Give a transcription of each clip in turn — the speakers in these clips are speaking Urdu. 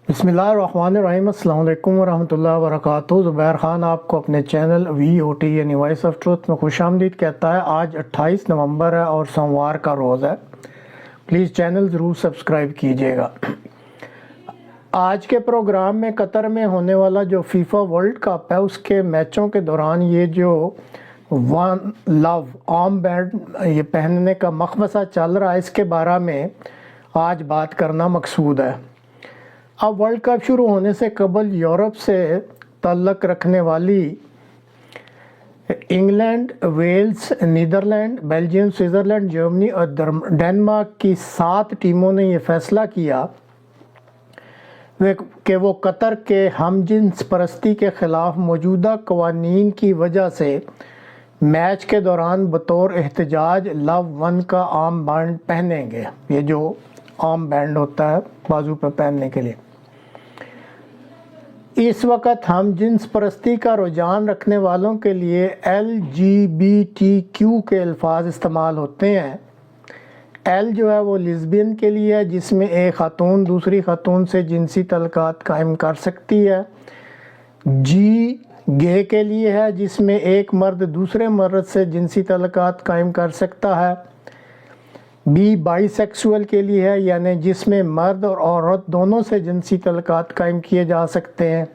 بسم اللہ الرحمن الرحیم۔ السلام علیکم ورحمۃ اللہ وبرکاتہ۔ زبیر خان آپ کو اپنے چینل VOT یعنی وائس آف ٹروتھ میں خوش آمدید کہتا ہے۔ آج 28 نومبر ہے اور سوموار کا روز ہے۔ پلیز چینل ضرور سبسکرائب کیجیے گا۔ آج کے پروگرام میں قطر میں ہونے والا جو فیفا ورلڈ کپ ہے اس کے میچوں کے دوران یہ جو ون لو آرم بینڈ یہ پہننے کا مخمصہ چل رہا ہے، اس کے بارے میں آج بات کرنا مقصود ہے۔ اب ورلڈ کپ شروع ہونے سے قبل یورپ سے تعلق رکھنے والی England, Wales, Netherlands, Belgium, Switzerland, Germany اور ڈنمارک کی 7 ٹیموں نے یہ فیصلہ کیا کہ وہ قطر کے ہم جنس پرستی کے خلاف موجودہ قوانین کی وجہ سے میچ کے دوران بطور احتجاج لو ون کا آرم بینڈ پہنیں گے۔ یہ جو آرم بینڈ ہوتا ہے بازو پہ پہننے کے لیے۔ اس وقت ہم جنس پرستی کا رجحان رکھنے والوں کے لیے LGBTQ کے الفاظ استعمال ہوتے ہیں۔ L جو ہے وہ لیزبین کے لیے ہے، جس میں ایک خاتون دوسری خاتون سے جنسی تعلقات قائم کر سکتی ہے۔ G گے کے لیے ہے، جس میں ایک مرد دوسرے مرد سے جنسی تعلقات قائم کر سکتا ہے۔ B بائی سیکسول کے لیے ہے، یعنی جس میں مرد اور عورت دونوں سے جنسی تعلقات قائم کیے جا سکتے ہیں۔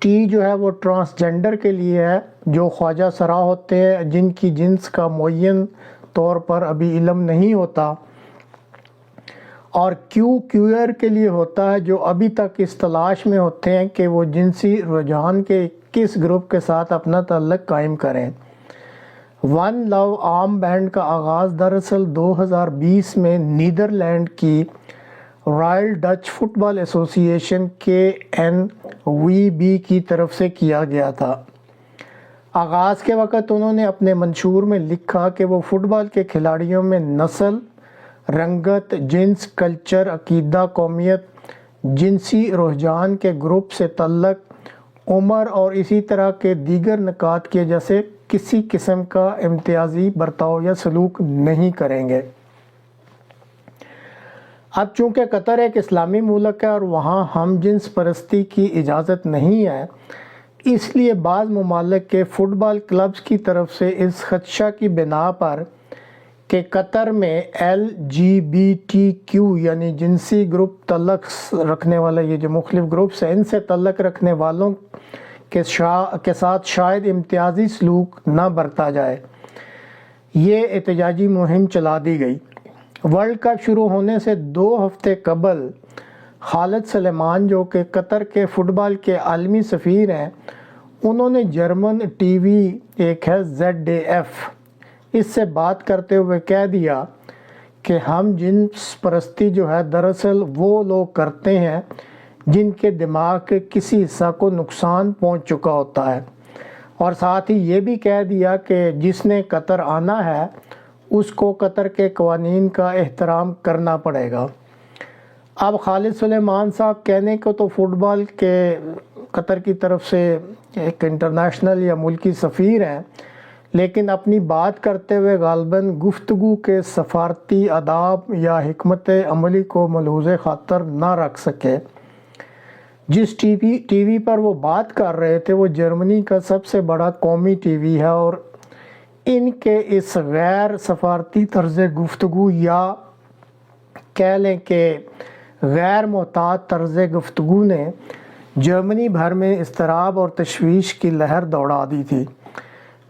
T جو ہے وہ ٹرانسجنڈر کے لیے ہے، جو خواجہ سرا ہوتے ہیں جن کی جنس کا معین طور پر ابھی علم نہیں ہوتا۔ اور Q کوئر کے لیے ہوتا ہے، جو ابھی تک اس تلاش میں ہوتے ہیں کہ وہ جنسی رجحان کے کس گروپ کے ساتھ اپنا تعلق قائم کریں۔ ون لو آرم بینڈ کا آغاز دراصل 2020 میں نیدرلینڈ کی رائل ڈچ فٹ بال ایسوسی ایشن KNVB کی طرف سے کیا گیا تھا۔ آغاز کے وقت انہوں نے اپنے منشور میں لکھا کہ وہ فٹ بال کے کھلاڑیوں میں نسل، رنگت، جنس، کلچر، عقیدہ، قومیت، جنسی رجحان کے گروپ سے تعلق، عمر اور اسی طرح کے دیگر نکات کی وجہ سے کسی قسم کا امتیازی برتاؤ یا سلوک نہیں کریں گے۔ اب چونکہ قطر ایک اسلامی ملک ہے اور وہاں ہم جنس پرستی کی اجازت نہیں ہے، اس لیے بعض ممالک کے فٹ بال کلبز کی طرف سے اس خدشہ کی بنا پر کہ قطر میں LGBTQ یعنی جنسی گروپ تعلق رکھنے والے یہ جو مختلف گروپس ہیں، ان سے تعلق رکھنے والوں کے ساتھ شاید امتیازی سلوک نہ برتا جائے، یہ احتجاجی مہم چلا دی گئی۔ ورلڈ کپ شروع ہونے سے 2 ہفتے قبل خالد سلیمان، جو کہ قطر کے فٹ بال کے عالمی سفیر ہیں، انہوں نے جرمن ٹی وی ایک ہے ZDF اس سے بات کرتے ہوئے کہہ دیا کہ ہم جنس پرستی جو ہے دراصل وہ لوگ کرتے ہیں جن کے دماغ کے کسی حصہ کو نقصان پہنچ چکا ہوتا ہے، اور ساتھ ہی یہ بھی کہہ دیا کہ جس نے قطر آنا ہے اس کو قطر کے قوانین کا احترام کرنا پڑے گا۔ اب خالد سلیمان صاحب کہنے کو تو فٹ بال کے قطر کی طرف سے ایک انٹرنیشنل یا ملکی سفیر ہیں، لیکن اپنی بات کرتے ہوئے غالباً گفتگو کے سفارتی آداب یا حکمت عملی کو ملحوظ خاطر نہ رکھ سکے۔ جس ٹی وی پر وہ بات کر رہے تھے وہ جرمنی کا سب سے بڑا قومی ٹی وی ہے، اور ان کے اس غیر سفارتی طرز گفتگو یا کہہ لیں کہ غیر محتاط طرز گفتگو نے جرمنی بھر میں اضطراب اور تشویش کی لہر دوڑا دی تھی۔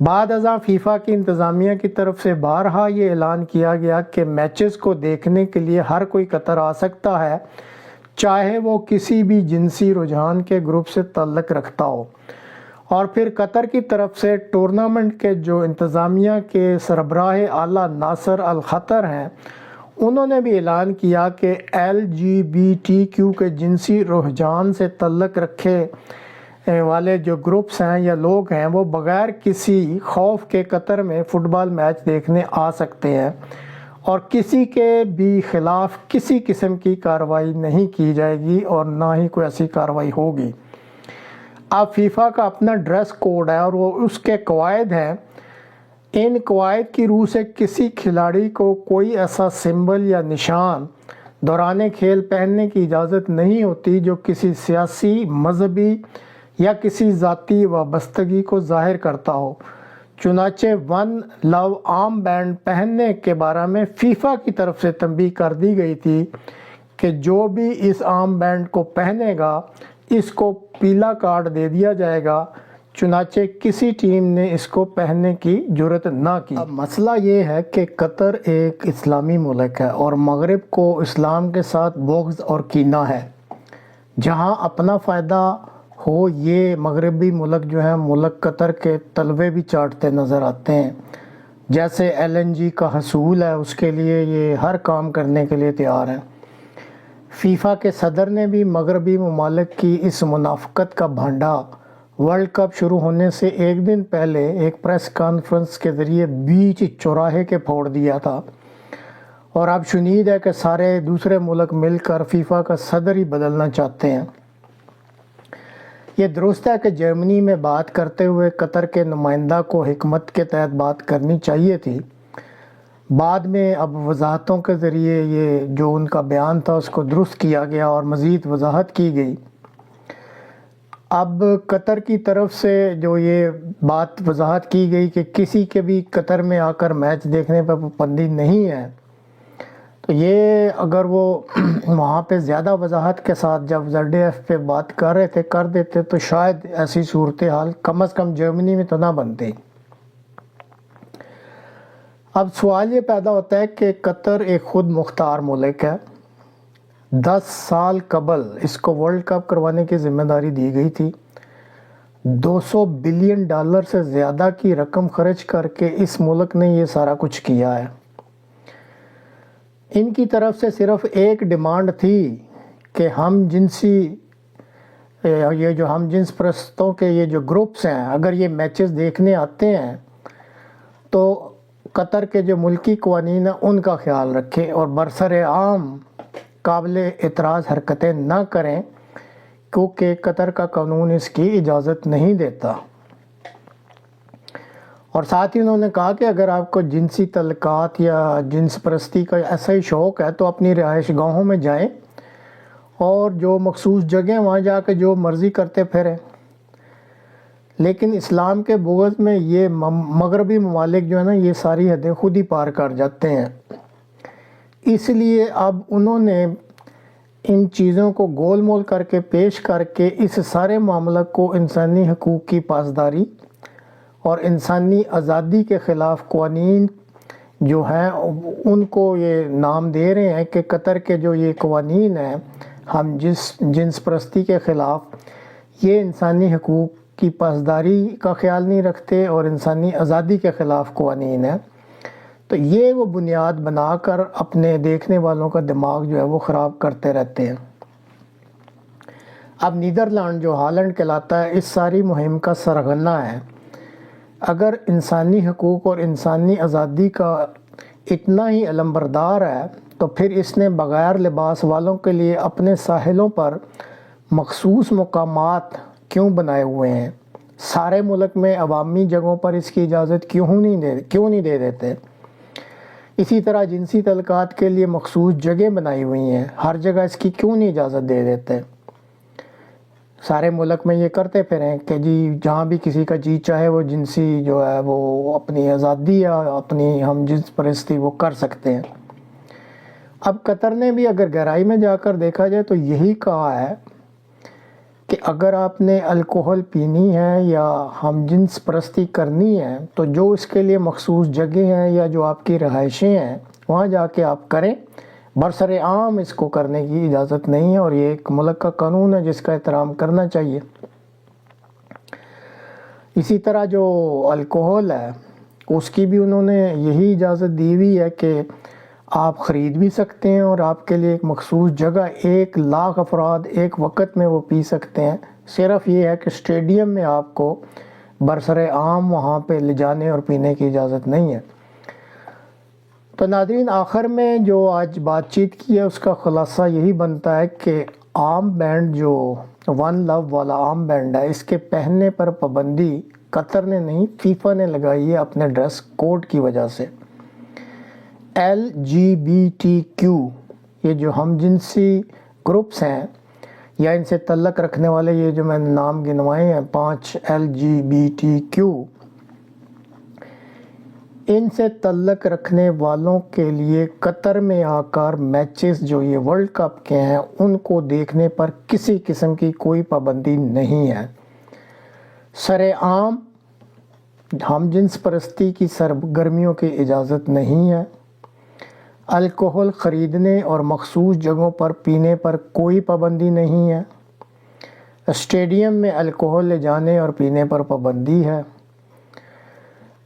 بعد ازاں فیفا کی انتظامیہ کی طرف سے بارہا یہ اعلان کیا گیا کہ میچز کو دیکھنے کے لیے ہر کوئی قطر آ سکتا ہے، چاہے وہ کسی بھی جنسی رجحان کے گروپ سے تعلق رکھتا ہو۔ اور پھر قطر کی طرف سے ٹورنامنٹ کے جو انتظامیہ کے سربراہ اعلیٰ ناصر الخطر ہیں، انہوں نے بھی اعلان کیا کہ LGBTQ کے جنسی رجحان سے تعلق رکھے والے جو گروپس ہیں یا لوگ ہیں وہ بغیر کسی خوف کے قطر میں فٹ بال میچ دیکھنے آ سکتے ہیں، اور کسی کے بھی خلاف کسی قسم کی کارروائی نہیں کی جائے گی اور نہ ہی کوئی ایسی کارروائی ہوگی۔ اب فیفا کا اپنا ڈریس کوڈ ہے اور وہ اس کے قواعد ہیں۔ ان قواعد کی روح سے کسی کھلاڑی کو کوئی ایسا سمبل یا نشان دوران کھیل پہننے کی اجازت نہیں ہوتی جو کسی سیاسی، مذہبی یا کسی ذاتی وابستگی کو ظاہر کرتا ہو۔ چنانچہ ون لو آرم بینڈ پہننے کے بارے میں فیفا کی طرف سے تنبیہ کر دی گئی تھی کہ جو بھی اس آرم بینڈ کو پہنے گا اس کو پیلا کارڈ دے دیا جائے گا، چنانچہ کسی ٹیم نے اس کو پہننے کی جرات نہ کی۔ اب مسئلہ یہ ہے کہ قطر ایک اسلامی ملک ہے اور مغرب کو اسلام کے ساتھ بغض اور کینہ ہے۔ جہاں اپنا فائدہ ہو یہ مغربی ملک جو ہیں ملک قطر کے تلوے بھی چاٹتے نظر آتے ہیں۔ جیسے LNG کا حصول ہے اس کے لیے یہ ہر کام کرنے کے لیے تیار ہیں۔ فیفا کے صدر نے بھی مغربی ممالک کی اس منافقت کا بھانڈا ورلڈ کپ شروع ہونے سے ایک دن پہلے ایک پریس کانفرنس کے ذریعے بیچ چوراہے کے پھوڑ دیا تھا، اور اب شنید ہے کہ سارے دوسرے ملک مل کر فیفا کا صدر ہی بدلنا چاہتے ہیں۔ یہ درست ہے کہ جرمنی میں بات کرتے ہوئے قطر کے نمائندہ کو حکمت کے تحت بات کرنی چاہیے تھی۔ بعد میں اب وضاحتوں کے ذریعے یہ جو ان کا بیان تھا اس کو درست کیا گیا اور مزید وضاحت کی گئی۔ اب قطر کی طرف سے جو یہ بات وضاحت کی گئی کہ کسی کے بھی قطر میں آ کر میچ دیکھنے پر پابندی نہیں ہے، تو یہ اگر وہ وہاں پہ زیادہ وضاحت کے ساتھ جب ZDF پہ بات کر رہے تھے کر دیتے تو شاید ایسی صورتحال کم از کم جرمنی میں تو نہ بنتی۔ اب سوال یہ پیدا ہوتا ہے کہ قطر ایک خود مختار ملک ہے۔ 10 سال قبل اس کو ورلڈ کپ کروانے کی ذمہ داری دی گئی تھی۔ $200 بلین سے زیادہ کی رقم خرچ کر کے اس ملک نے یہ سارا کچھ کیا ہے۔ ان کی طرف سے صرف ایک ڈیمانڈ تھی کہ یہ جو ہم جنس پرستوں کے یہ جو گروپس ہیں اگر یہ میچز دیکھنے آتے ہیں تو قطر کے جو ملکی قوانین ہیں ان کا خیال رکھیں اور برسر عام قابل اعتراض حرکتیں نہ کریں، کیونکہ قطر کا قانون اس کی اجازت نہیں دیتا۔ اور ساتھ ہی انہوں نے کہا کہ اگر آپ کو جنسی تعلقات یا جنس پرستی کا ایسا ہی شوق ہے تو اپنی رہائش گاہوں میں جائیں اور جو مخصوص جگہیں وہاں جا کے جو مرضی کرتے پھریں۔ لیکن اسلام کے بغض میں یہ مغربی ممالک جو ہے نا یہ ساری حدیں خود ہی پار کر جاتے ہیں۔ اس لیے اب انہوں نے ان چیزوں کو گول مول کر کے پیش کر کے اس سارے معاملہ کو انسانی حقوق کی پاسداری اور انسانی آزادی کے خلاف قوانین جو ہیں ان کو یہ نام دے رہے ہیں کہ قطر کے جو یہ قوانین ہیں ہم جنس پرستی کے خلاف یہ انسانی حقوق کی پاسداری کا خیال نہیں رکھتے اور انسانی آزادی کے خلاف قوانین ہیں۔ تو یہ وہ بنیاد بنا کر اپنے دیکھنے والوں کا دماغ جو ہے وہ خراب کرتے رہتے ہیں۔ اب نیدرلینڈ جو ہالینڈ کہلاتا ہے اس ساری مہم کا سرغنہ ہے۔ اگر انسانی حقوق اور انسانی آزادی کا اتنا ہی علمبردار ہے تو پھر اس نے بغیر لباس والوں کے لیے اپنے ساحلوں پر مخصوص مقامات کیوں بنائے ہوئے ہیں؟ سارے ملک میں عوامی جگہوں پر اس کی اجازت کیوں نہیں دے دیتے؟ اسی طرح جنسی تعلقات کے لیے مخصوص جگہ بنائی ہوئی ہیں، ہر جگہ اس کی کیوں نہیں اجازت دے دیتے؟ سارے ملک میں یہ کرتے پھریں کہ جی جہاں بھی کسی کا جی چاہے وہ جنسی جو ہے وہ اپنی آزادی یا اپنی ہم جنس پرستی وہ کر سکتے ہیں۔ اب قطر نے بھی اگر گہرائی میں جا کر دیکھا جائے تو یہی کہا ہے کہ اگر آپ نے الکوہل پینی ہے یا ہم جنس پرستی کرنی ہے تو جو اس کے لیے مخصوص جگہ ہیں یا جو آپ کی رہائشیں ہیں وہاں جا کے آپ کریں، برسر عام اس کو کرنے کی اجازت نہیں ہے اور یہ ایک ملک کا قانون ہے جس کا احترام کرنا چاہیے۔ اسی طرح جو الکوہل ہے اس کی بھی انہوں نے یہی اجازت دی ہوئی ہے کہ آپ خرید بھی سکتے ہیں اور آپ کے لیے ایک مخصوص جگہ 1,00,000 افراد ایک وقت میں وہ پی سکتے ہیں۔ صرف یہ ہے کہ اسٹیڈیم میں آپ کو برسر عام وہاں پہ لے جانے اور پینے کی اجازت نہیں ہے۔ تو ناظرین آخر میں جو آج بات چیت کی ہے اس کا خلاصہ یہی بنتا ہے کہ آرم بینڈ جو ون لو والا آرم بینڈ ہے اس کے پہننے پر پابندی قطر نے نہیں فیفا نے لگائی ہے اپنے ڈریس کوڈ کی وجہ سے۔ LGBTQ یہ جو ہم جنسی گروپس ہیں یا ان سے تعلق رکھنے والے، یہ جو میں نے نام گنوائے ہیں 5 LGBTQ، ان سے تعلق رکھنے والوں کے لیے قطر میں آ کر میچز جو یہ ورلڈ کپ کے ہیں ان کو دیکھنے پر کسی قسم کی کوئی پابندی نہیں ہے۔ سرعام ہم جنس پرستی کی سرگرمیوں کی اجازت نہیں ہے۔ الکوہل خریدنے اور مخصوص جگہوں پر پینے پر کوئی پابندی نہیں ہے۔ اسٹیڈیم میں الکوہل لے جانے اور پینے پر پابندی ہے۔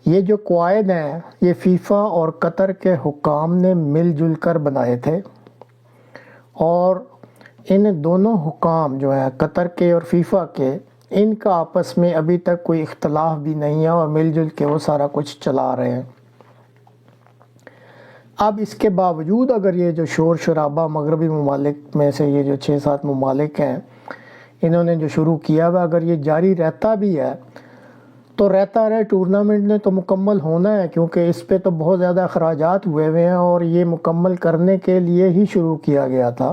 یہ جو قواعد ہیں یہ فیفا اور قطر کے حکام نے مل جل کر بنائے تھے، اور ان دونوں حکام جو ہیں قطر کے اور فیفا کے، ان کا آپس میں ابھی تک کوئی اختلاف بھی نہیں ہے اور مل جل کے وہ سارا کچھ چلا رہے ہیں۔ اب اس کے باوجود اگر یہ جو شور شرابہ مغربی ممالک میں سے یہ جو 6-7 ممالک ہیں انہوں نے جو شروع کیا ہوا، اگر یہ جاری رہتا بھی ہے تو رہتا رہے، ٹورنامنٹ نے تو مکمل ہونا ہے، کیونکہ اس پہ تو بہت زیادہ اخراجات ہوئے ہیں اور یہ مکمل کرنے کے لیے ہی شروع کیا گیا تھا۔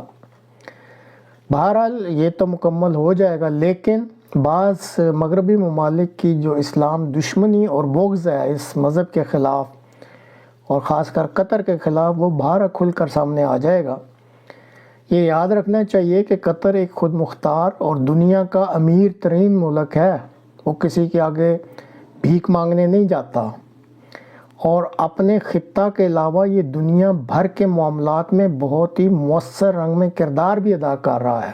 بہرحال یہ تو مکمل ہو جائے گا، لیکن بعض مغربی ممالک کی جو اسلام دشمنی اور بغض ہے اس مذہب کے خلاف، اور خاص کر قطر کے خلاف، وہ باہر کھل کر سامنے آ جائے گا۔ یہ یاد رکھنا چاہیے کہ قطر ایک خود مختار اور دنیا کا امیر ترین ملک ہے، وہ کسی کے آگے بھیک مانگنے نہیں جاتا، اور اپنے خطہ کے علاوہ یہ دنیا بھر کے معاملات میں بہت ہی مؤثر رنگ میں کردار بھی ادا کر رہا ہے۔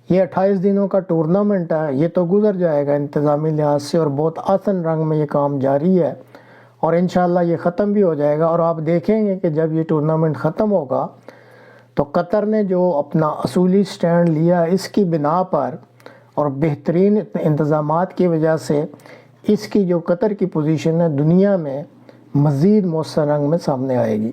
یہ 28 دنوں کا ٹورنامنٹ ہے، یہ تو گزر جائے گا انتظامی لحاظ سے، اور بہت آسان رنگ میں یہ کام جاری ہے، اور انشاءاللہ یہ ختم بھی ہو جائے گا۔ اور آپ دیکھیں گے کہ جب یہ ٹورنامنٹ ختم ہوگا تو قطر نے جو اپنا اصولی سٹینڈ لیا اس کی بنا پر اور بہترین انتظامات کی وجہ سے اس کی جو قطر کی پوزیشن ہے دنیا میں مزید مؤثر رنگ میں سامنے آئے گی۔